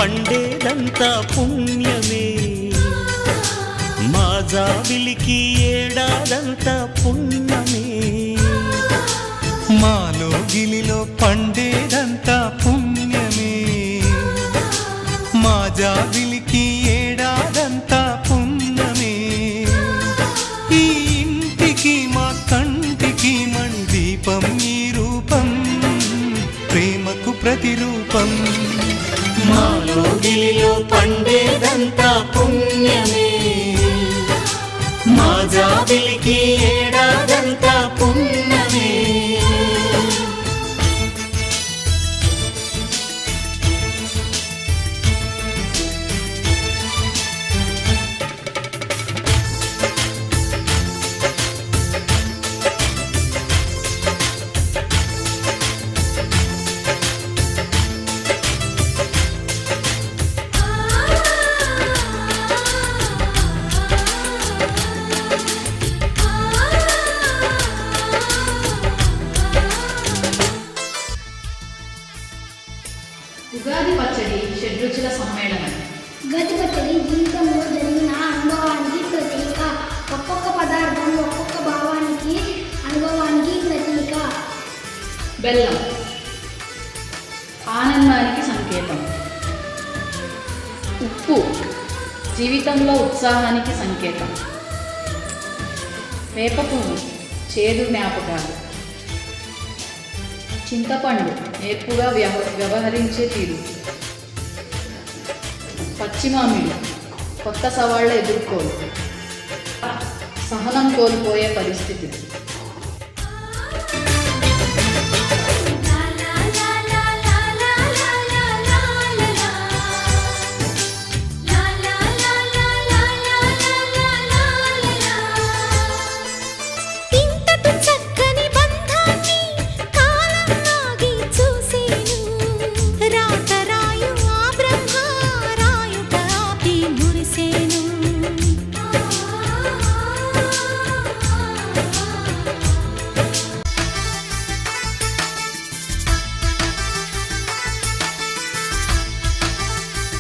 పండేదంతా పుణ్యమే, మా జాబిలికి ఏడాదంతా పుణ్యమే. మాలో గిలిలో పండేదంతా పుణ్యమే, మా జాబిలికి ఏడాదంతా పుణ్యమే. ఈ ఇంటికి మా కంటికి మణి దీపం ఈ రూపం, ప్రేమకు ప్రతిరూపం. మాలో గిలిలో పండేదంతా పుణ్యమే, మా జాబిలికి ఏడాదంతా పుణ్యమే. ఉగాది పచ్చడి షడ్రుచుల సమ్మేళనం. ఉగాది పచ్చడి జీవితంలో జరిగిన అనుభవానికి ప్రతీక. ఒక్కొక్క పదార్థం ఒక్కొక్క భావానికి అనుభవానికి ప్రతీక. బెల్లం ఆనందానికి సంకేతం. ఉప్పు జీవితంలో ఉత్సాహానికి సంకేతం. వేప పువ్వు చేదు జ్ఞాపకాలు. చింతపండు నేర్పుగా వ్యవహరించే తీరు. పచ్చిమామిడి కొత్త సవాళ్లు ఎదుర్కోలు. సహనం కోల్పోయే పరిస్థితి.